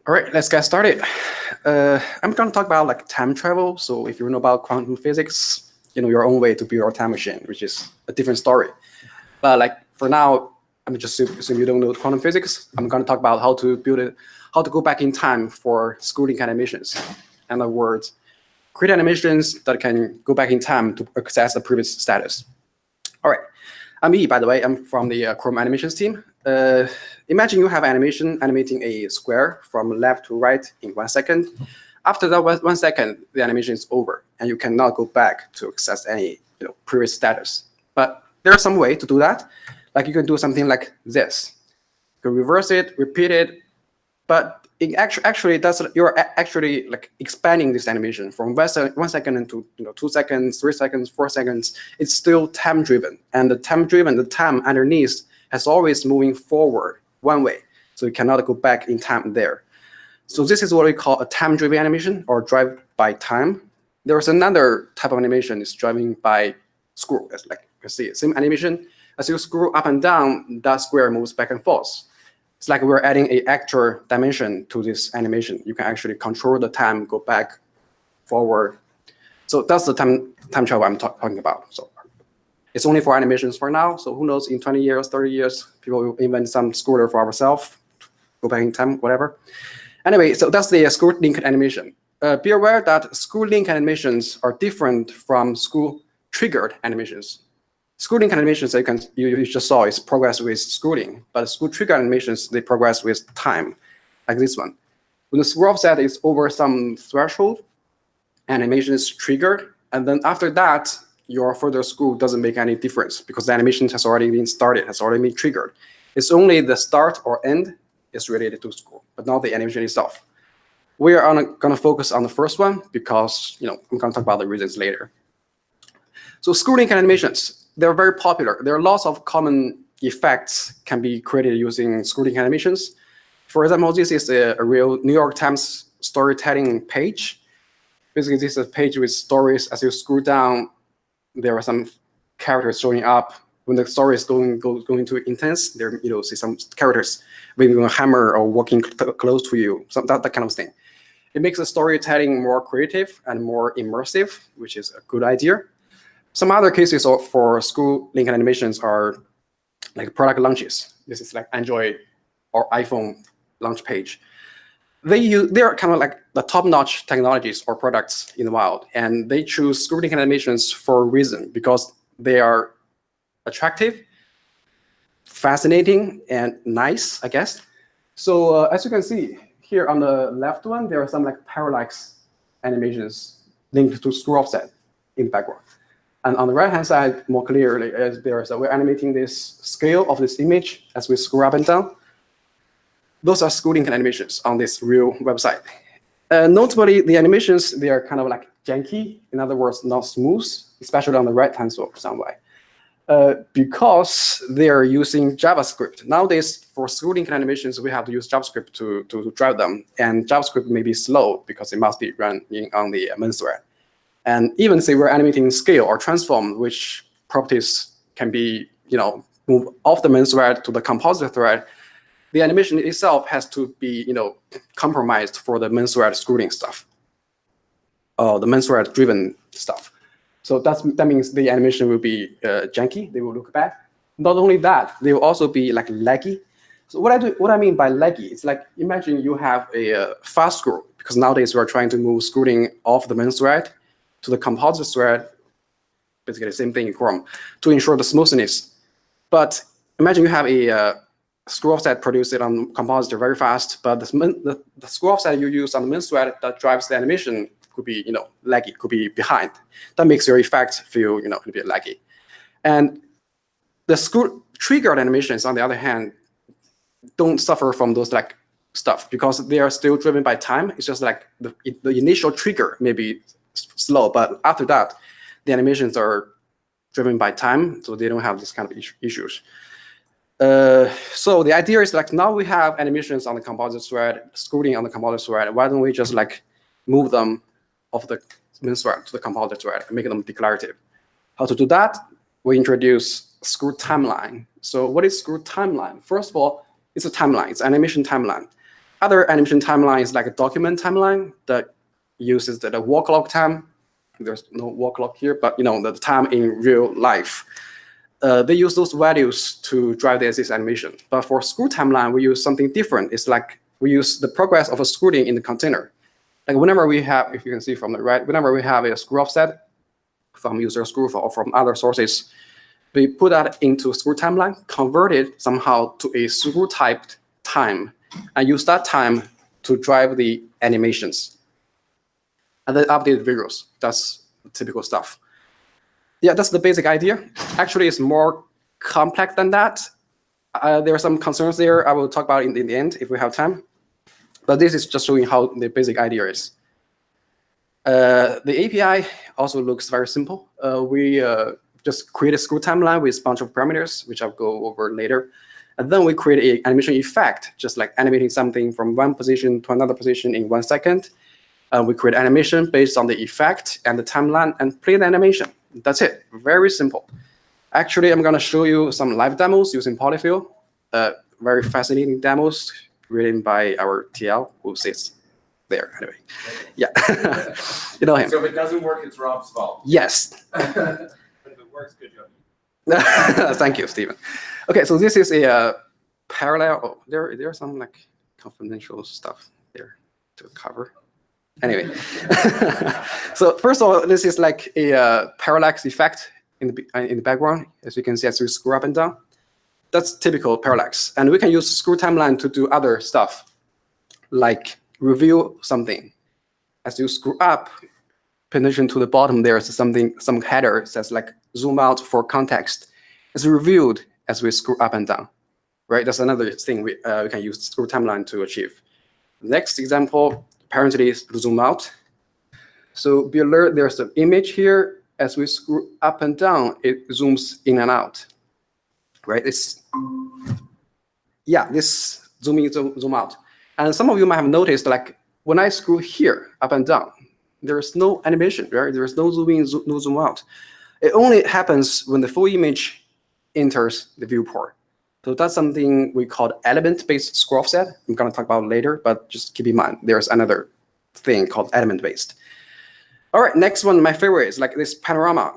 All right, let's get started. I'm going to talk about like time travel. So if you know about quantum physics, you know your own way to build your time machine, which is a different story. But like for now, I'm just assume you don't know quantum physics. I'm going to talk about how to build it, how to go back in time for schooling animations. In other words, create animations that can go back in time to access the previous status. All right. I'm E, by the way. I'm from the Chrome animations team. Imagine you have animation animating a square from left to right in 1 second. After that 1 second, the animation is over, and you cannot go back to access any previous status. But there's some way to do that. Like you can do something like this. You can reverse it, repeat it, but it actually you're actually like expanding this animation from 1 second into 2 seconds, 3 seconds, 4 seconds. It's still time driven, and the time underneath has always moving forward one way, so you cannot go back in time there. So this is what we call a time driven animation or drive by time. There's another type of animation is driving by scroll. As like you can see, same animation. As you scroll up and down, that square moves back and forth. It's like we're adding an extra dimension to this animation. You can actually control the time, go back, forward. So that's the time travel I'm talking about. So it's only for animations for now. So who knows, in 20 years, 30 years, people will invent some scooter for ourselves, go back in time, whatever. Anyway, so that's the school link animation. Be aware that school link animations are different from school triggered animations. Schooling animations that you just saw is progress with schooling, but school trigger animations, they progress with time, like this one. When the scroll offset is over some threshold, animation is triggered, and then after that, your further school doesn't make any difference because the animation has already been started, has already been triggered. It's only the start or end is related to school, but not the animation itself. We are going to focus on the first one because I'm going to talk about the reasons later. So schooling animations, they're very popular. There are lots of common effects can be created using schooling animations. For example, this is a real New York Times storytelling page. Basically, this is a page with stories. As you scroll down, there are some characters showing up. When the story is going too intense, there see some characters waving a hammer or walking close to you, that kind of thing. It makes the storytelling more creative and more immersive, which is a good idea. Some other cases for school link animations are like product launches. This is like Android or iPhone launch page. They're kind of like the top-notch technologies or products in the wild, and they choose school link animations for a reason because they are attractive, fascinating, and nice, I guess. So as you can see here on the left one, there are some like parallax animations linked to scroll offset in the background. And on the right-hand side, more clearly, we're animating this scale of this image as we scroll up and down. Those are schooling animations on this real website. Notably, the animations, they are kind of like janky, in other words, not smooth, especially on the right-hand side somewhere. Because they are using JavaScript. Nowadays, for schooling animations, we have to use JavaScript to drive them. And JavaScript may be slow because it must be running on the main thread. And even say we're animating scale or transform, which properties can be, move off the main thread to the compositor thread, the animation itself has to be, compromised for the main thread schooling stuff, the main thread driven stuff. So that means the animation will be janky. They will look bad. Not only that, they will also be like laggy. So what I mean by laggy, it's like imagine you have a fast scroll, because nowadays we're trying to move schooling off the main thread to the composite thread, basically the same thing in Chrome, to ensure the smoothness. But imagine you have a scroll offset produced on compositor very fast, but the scroll offset you use on the main thread that drives the animation could be laggy, could be behind. That makes your effect feel a bit laggy. And the scroll triggered animations, on the other hand, don't suffer from those like stuff because they are still driven by time. It's just like the initial trigger may be slow, but after that, the animations are driven by time, so they don't have this kind of issues. So the idea is like now we have animations on the composite thread, schooling on the composite thread. Why don't we just like move them off the main thread to the composite thread and make them declarative? How to do that? We introduce school timeline. So what is school timeline? First of all, it's a timeline. It's an animation timeline. Other animation timeline is like a document timeline that uses the walk log time. There's no walk log here, but the time in real life. They use those values to drive the assist animation. But for screw timeline, we use something different. It's like we use the progress of a scrolling in the container. Like whenever we have, if you can see from the right, whenever we have a screw offset from user screw or from other sources, we put that into screw timeline, convert it somehow to a screw typed time, and use that time to drive the animations. And then update visuals. That's typical stuff. Yeah, that's the basic idea. Actually, it's more complex than that. There are some concerns there I will talk about in the end if we have time. But this is just showing how the basic idea is. The API also looks very simple. We just create a screw timeline with a bunch of parameters, which I'll go over later. And then we create an animation effect, just like animating something from one position to another position in 1 second. We create animation based on the effect and the timeline and play the animation. That's it. Very simple. Actually, I'm going to show you some live demos using Polyfill. Very fascinating demos written by our TL, who sits there. Anyway, yeah. You know him. So if it doesn't work, it's Rob's fault. Yes. But if it works, good job. Thank you, Stephen. Okay, so this is a parallel. Oh, there's some like confidential stuff there to cover. Anyway, so first of all, this is like a parallax effect in the background, as you can see as we screw up and down. That's typical parallax, and we can use screw timeline to do other stuff, like reveal something. As you screw up, pay attention to the bottom. There's some header that's like zoom out for context. It's revealed as we screw up and down, right? That's another thing we can use screw timeline to achieve. Next example. Apparently, is zoom out. So be alert, there's an image here. As we screw up and down, it zooms in and out. Right? This zoom in, zoom out. And some of you might have noticed, like when I screw here up and down, there's no animation, right? There's no zoom in, no zoom out. It only happens when the full image enters the viewport. So that's something we call element-based screw offset. I'm going to talk about it later, but just keep in mind, there's another thing called element-based. All right, next one, my favorite is like this panorama.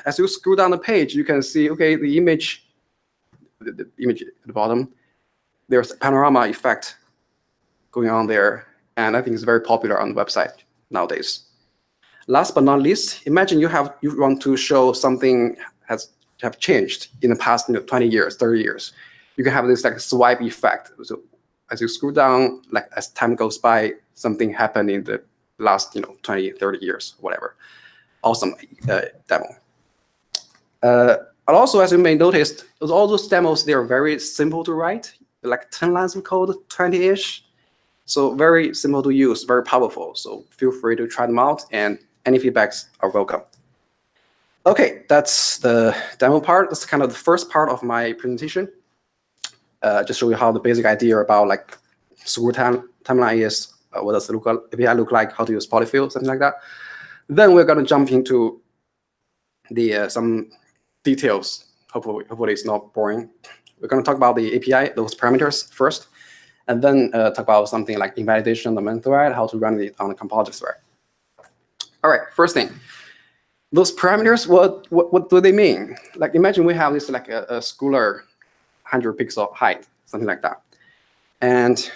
As you scroll down the page, you can see, okay, the image at the bottom, there's a panorama effect going on there. And I think it's very popular on the website nowadays. Last but not least, imagine you want to show something have changed in the past 20 years, 30 years. You can have this like swipe effect. So as you scroll down, like as time goes by, something happened in the last 20, 30 years, whatever. Awesome demo. And also, as you may notice, all those demos, they're very simple to write, like 10 lines of code, 20-ish. So very simple to use, very powerful. So feel free to try them out, and any feedbacks are welcome. Okay, that's the demo part. That's kind of the first part of my presentation. Just show you how the basic idea about like screw timeline is, what does the API look like, how to use Polyfill, something like that. Then we're going to jump into the some details. Hopefully it's not boring. We're going to talk about the API, those parameters first, and then talk about something like invalidation, the main thread, how to run it on the composite thread. All right, first thing. Those parameters, what do they mean? Like imagine we have this like a scalar 100 pixel height, something like that. And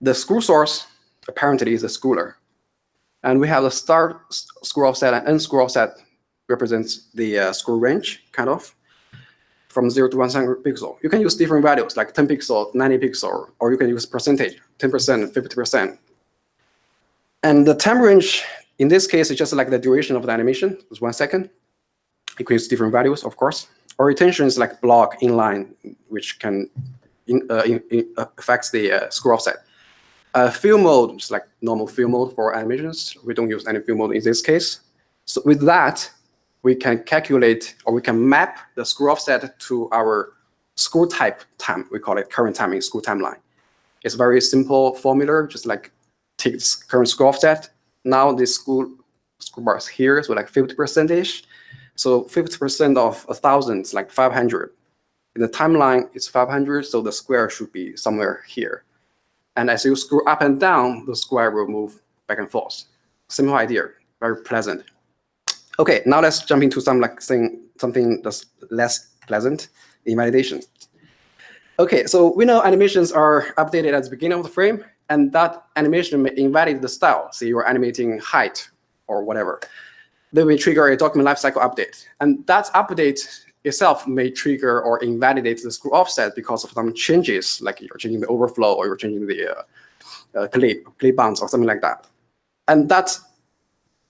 the screw source apparently is a scalar. And we have the start screw offset and end screw offset represents the screw range, kind of, from 0 to 100 pixel. You can use different values like 10 pixel, 90 pixel, or you can use percentage, 10%, 50%. And the time range, in this case, it's just like the duration of the animation, it's 1 second. You can use different values, of course. Orientation is like block inline, which can affects the screw offset. Fill mode is like normal fill mode for animations. We don't use any fill mode in this case. So with that, we can calculate or we can map the screw offset to our screw type time. We call it current timing screw timeline. It's a very simple formula, just like take this current screw offset. Now this screw bar is here, so like 50%-ish. So 50% of 1,000 is like 500. In the timeline, it's 500, so the square should be somewhere here. And as you screw up and down, the square will move back and forth. Simple idea, very pleasant. Okay, now let's jump into something that's less pleasant, invalidation. Okay, so we know animations are updated at the beginning of the frame, and that animation may invalidate the style. Say you're animating height or whatever. Then we trigger a document lifecycle update. And that update itself may trigger or invalidate the screw offset because of some changes, like you're changing the overflow or you're changing the clip bounds or something like that. And that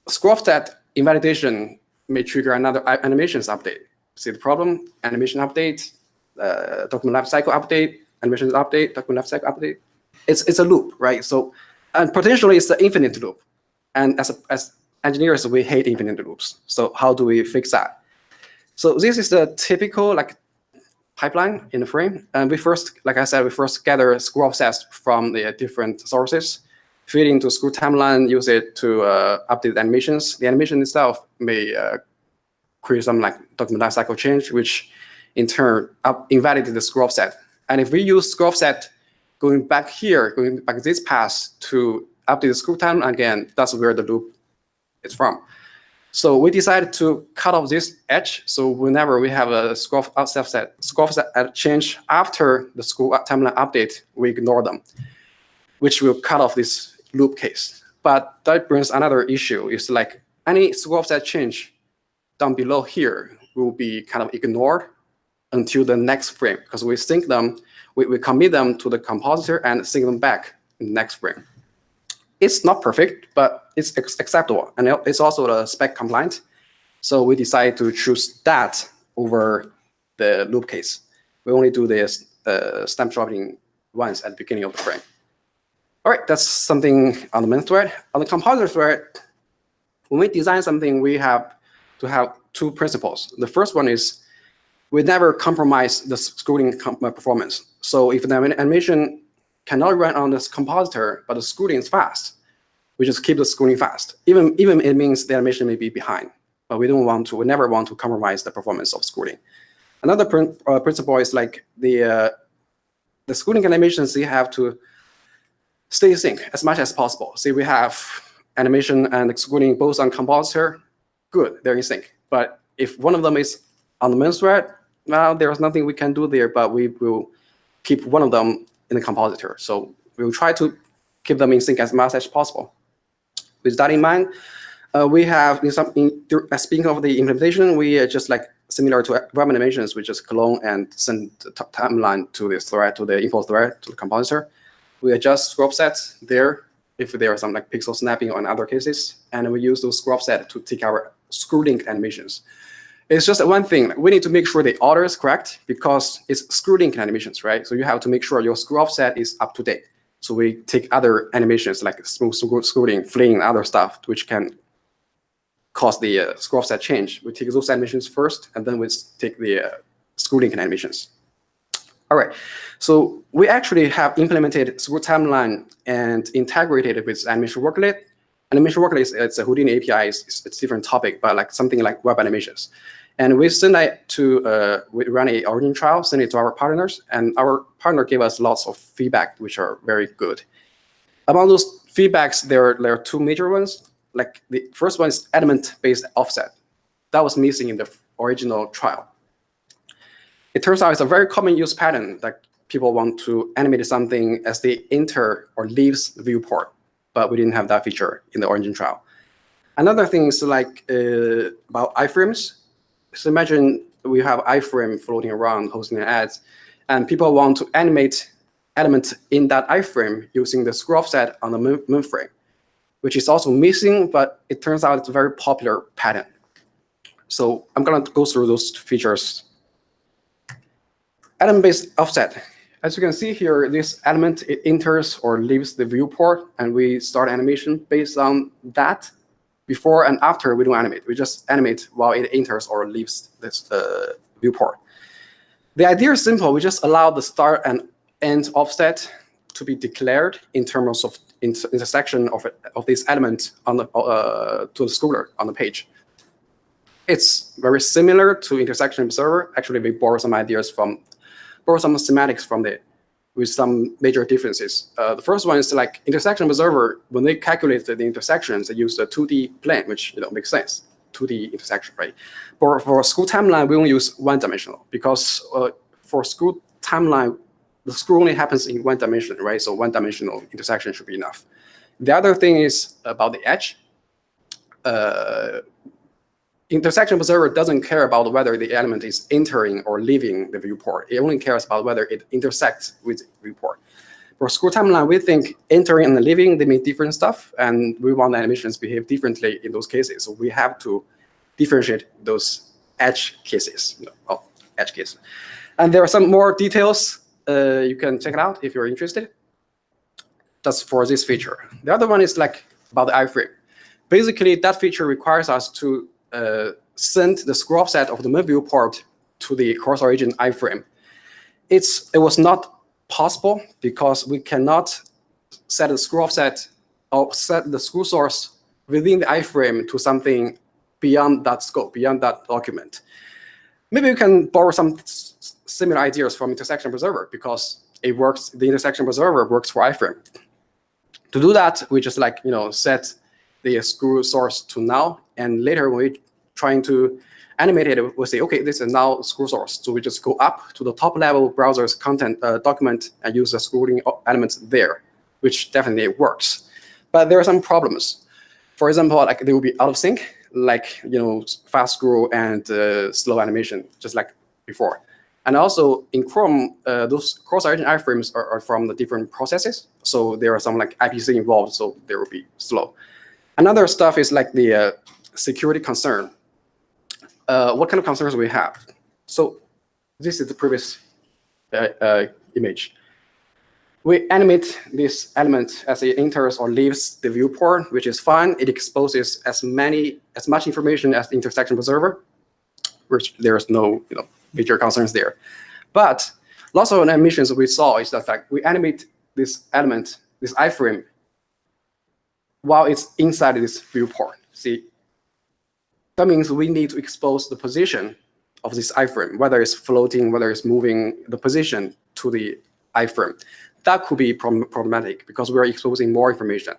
screw offset invalidation may trigger another animations update. See the problem? Animation update, document lifecycle update, animations update, document lifecycle update. It's a loop, right? So, and potentially it's an infinite loop. And as engineers, we hate infinite loops. So how do we fix that? So this is the typical pipeline in the frame. And we first, like I said, we first gather screw offsets from the different sources, feed into screw timeline, use it to update the animations. The animation itself may create some document lifecycle change, which in turn invalidate the screw offset. And if we use screw offset going back here, going back this path to update the screw timeline again, that's where the loop is from. So we decided to cut off this edge. So whenever we have a screw offset change after the screw timeline update, we ignore them, which will cut off this loop case. But that brings another issue. It's like any screw offset change down below here will be kind of ignored until the next frame, because we sync them, we commit them to the compositor and sync them back in the next frame. It's not perfect, but it's acceptable, and it's also the spec compliant. So we decided to choose that over the loop case. We only do this stamp dropping once at the beginning of the frame. All right, that's something on the main thread. On the compositor thread, when we design something, we have to have two principles. The first one is we never compromise the scrolling performance. So if the animation cannot run on this compositor, but the scrolling is fast, we just keep the scrolling fast. Even it means the animation may be behind, but we never want to compromise the performance of scrolling. Another principle is like the scrolling animations, they have to stay in sync as much as possible. See, we have animation and scrolling both on compositor, good, they're in sync. But if one of them is on the main thread, well, there's nothing we can do there, but we will keep one of them in the compositor. So we'll try to keep them in sync as much as possible. With that in mind, we have, speaking of the implementation, we just similar to web animations, we just clone and send the timeline to this thread, to the info thread, to the compositor. We adjust screw offsets there if there are some pixel snapping or in other cases, and we use those screw offsets to take our screw link animations. It's just one thing. We need to make sure the order is correct because it's screw link animations, right? So you have to make sure your screw offset is up to date. So we take other animations like smooth scrolling, fling, other stuff, which can cause the screw offset change. We take those animations first, and then we take the screw link animations. All right, so we actually have implemented screw timeline and integrated it with animation worklet. Animation worklet it's a Houdini API. It's a different topic, but something like web animations. And we send it to, we run a origin trial, send it to our partners, and our partner gave us lots of feedback, which are very good. Among those feedbacks, there are two major ones. The first one is element-based offset. That was missing in the original trial. It turns out it's a very common use pattern that people want to animate something as they enter or leaves the viewport, but we didn't have that feature in the origin trial. Another thing is about iframes. So imagine we have iframe floating around hosting ads, and people want to animate elements in that iframe using the screw offset on the main frame, which is also missing, but it turns out it's a very popular pattern. So I'm going to go through those features. Atom-based offset. As you can see here, this element, it enters or leaves the viewport, and we start animation based on that. Before and after, we don't animate. We just animate while it enters or leaves this viewport. The idea is simple. We just allow the start and end offset to be declared in terms of intersection of this element on the to the scroller on the page. It's very similar to intersection observer. Actually, we borrow some ideas from borrow some semantics from it with some major differences. The first one is like intersection observer. When they calculate the intersections, they use the 2D plane, which makes sense. 2D intersection, right? For school timeline, we only use one-dimensional because for school timeline, the school only happens in one dimension, right? So one-dimensional intersection should be enough. The other thing is about the edge. Intersection observer doesn't care about whether the element is entering or leaving the viewport. It only cares about whether it intersects with the viewport. For school timeline, we think entering and leaving, they mean different stuff, and we want the animations behave differently in those cases. So we have to differentiate those edge cases, edge cases. And there are some more details. You can check it out if you're interested. That's for this feature. The other one is like about the iframe. Basically, that feature requires us to send the screw offset of the main viewport to the cross origin iframe. It was not possible because we cannot set the screw offset or set the screw source within the iframe to something beyond that scope, beyond that document. Maybe we can borrow some similar ideas from intersection observer because it works. The intersection observer works for iframe. To do that, we just set the screw source to null, and later when we trying to animate it, we'll say, okay, this is now screw source. So we just go up to the top level browser's content document and use the scrolling elements there, which definitely works. But there are some problems. For example, like they will be out of sync, like fast scroll and slow animation, just like before. And also in Chrome, those cross-origin iframes are from the different processes. So there are some like IPC involved, so they will be slow. Another stuff is like the security concern. What kind of concerns we have? So this is the previous image. We animate this element as it enters or leaves the viewport, which is fine. It exposes as much information as the intersection observer, which there's no major concerns there. But lots of animations we saw is the fact we animate this element, this iframe, while it's inside this viewport. See, that means we need to expose the position of this iframe, whether it's floating, whether it's moving, the position to the iframe. That could be problematic because we're exposing more information.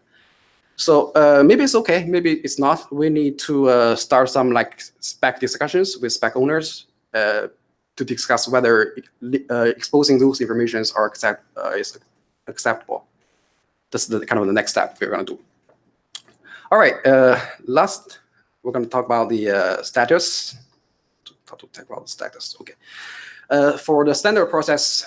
So maybe it's okay, maybe it's not. We need to start some like spec discussions with spec owners to discuss whether exposing those informations are is acceptable. That's the kind of the next step we're going to do. All right, last, we're going to talk about the status. Talk about the status, okay. For the standard process,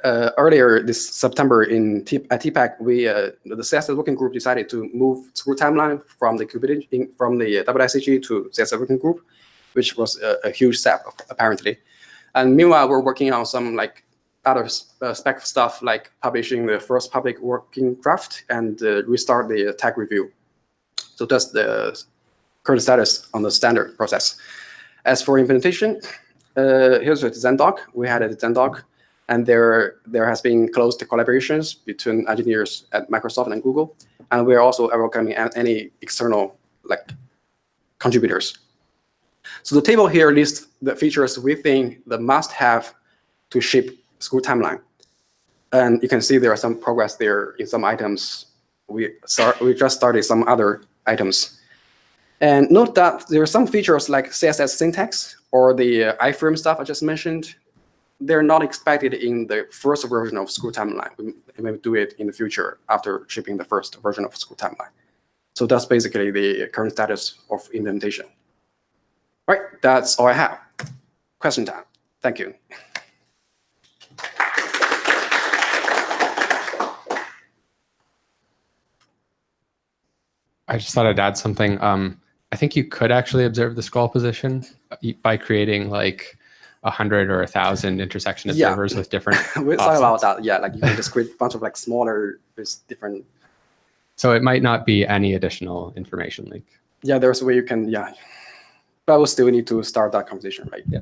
earlier this September at TPAC, the CSS working group decided to move screw timeline from the WSCG to CSS working group, which was a huge step apparently. And meanwhile, we're working on some like other spec stuff like publishing the first public working draft and restart the tag review. So that's the current status on the standard process. As for implementation, here's a design doc. We had a design doc, and there has been close collaborations between engineers at Microsoft and Google, and we're also welcoming any external contributors. So the table here lists the features we think the must-have to ship screw timeline, and you can see there are some progress there in some items. We just started some other items. And note that there are some features like CSS syntax or the iframe stuff I just mentioned. They're not expected in the first version of screw timeline. We may do it in the future after shipping the first version of screw timeline. So that's basically the current status of implementation. All right, that's all I have. Question time. Thank you. I just thought I'd add something. I think you could actually observe the scroll position by creating like 100 or 1,000 intersection observers with different We're talking about that. Yeah, like you can just create a bunch of like smaller with different. So it might not be any additional information leak. Yeah, there's a way you can, yeah. But we'll still need to start that conversation, right? Yeah.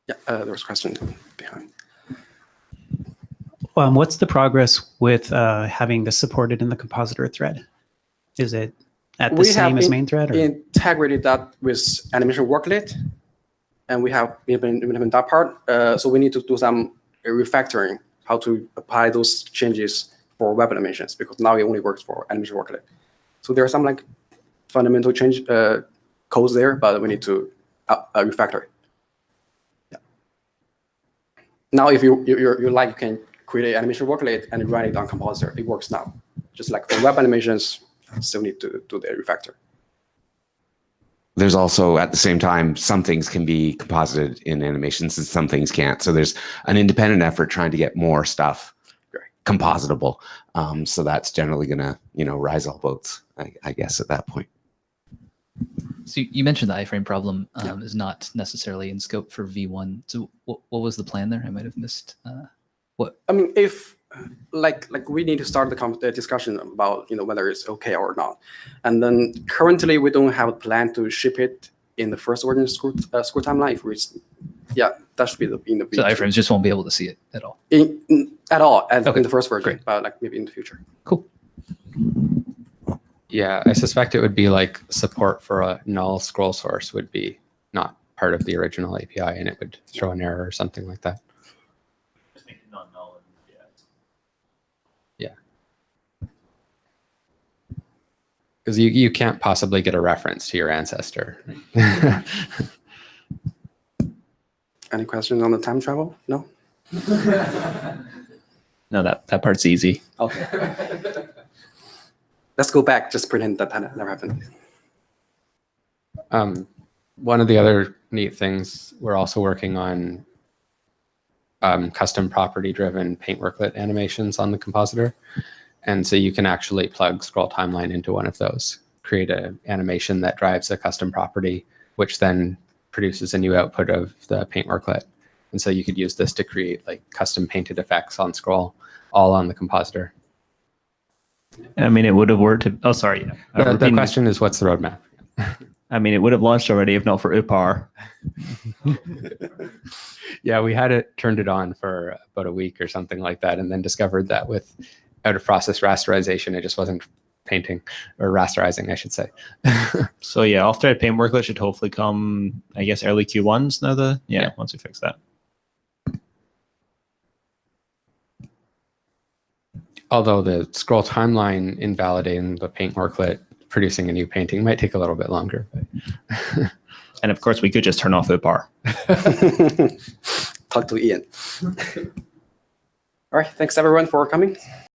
Yeah, there was a question behind. What's the progress with having this supported in the compositor thread? Is it at the same as main thread? We have integrated that with animation worklet. and we have implemented that part. So we need to do some refactoring, how to apply those changes for web animations, because now it only works for animation worklet. So there are some like fundamental change codes there, but we need to refactor it. Yeah. Now, if you like, you can create an animation worklet and run it on Compositor. It works now. Just like for web animations, still need to do the refactor. There's also, at the same time, some things can be composited in animations and some things can't. So there's an independent effort trying to get more stuff compositable. So that's generally going to, rise all boats, I guess, at that point. So you mentioned the iframe problem is not necessarily in scope for V1. So what was the plan there? I might have missed what. I mean, if like we need to start the discussion about whether it's okay or not, and then currently we don't have a plan to ship it in the first order school timeline. If we, that should be in the So iframes just won't be able to see it at all. In the first version, Great. but like maybe in the future. Cool. Yeah, I suspect it would be like support for a null scroll source would be not part of the original API, and it would throw an error or something like that. Just make it non-null. Because you can't possibly get a reference to your ancestor. Any questions on the time travel? No? No, that part's easy. Okay. Let's go back. Just pretend that never happened. One of the other neat things, we're also working on custom property-driven paint worklet animations on the compositor. And so you can actually plug scroll timeline into one of those, create an animation that drives a custom property, which then produces a new output of the paint worklet. And so you could use this to create like custom painted effects on scroll, all on the compositor. I mean, it would have worked. Oh, sorry. The question is, what's the roadmap? I mean, it would have launched already if not for UPAR. Yeah, we had turned it on for about a week or something like that, and then discovered that with out of process rasterization, it just wasn't painting or rasterizing, I should say. So yeah, off-thread paint worklet should hopefully come, I guess, early Q1s now. Once we fix that. Although the scroll timeline invalidating the paint worklet, producing a new painting might take a little bit longer. But And of course, we could just turn off UPAR. Talk to Ian. All right. Thanks, everyone, for coming.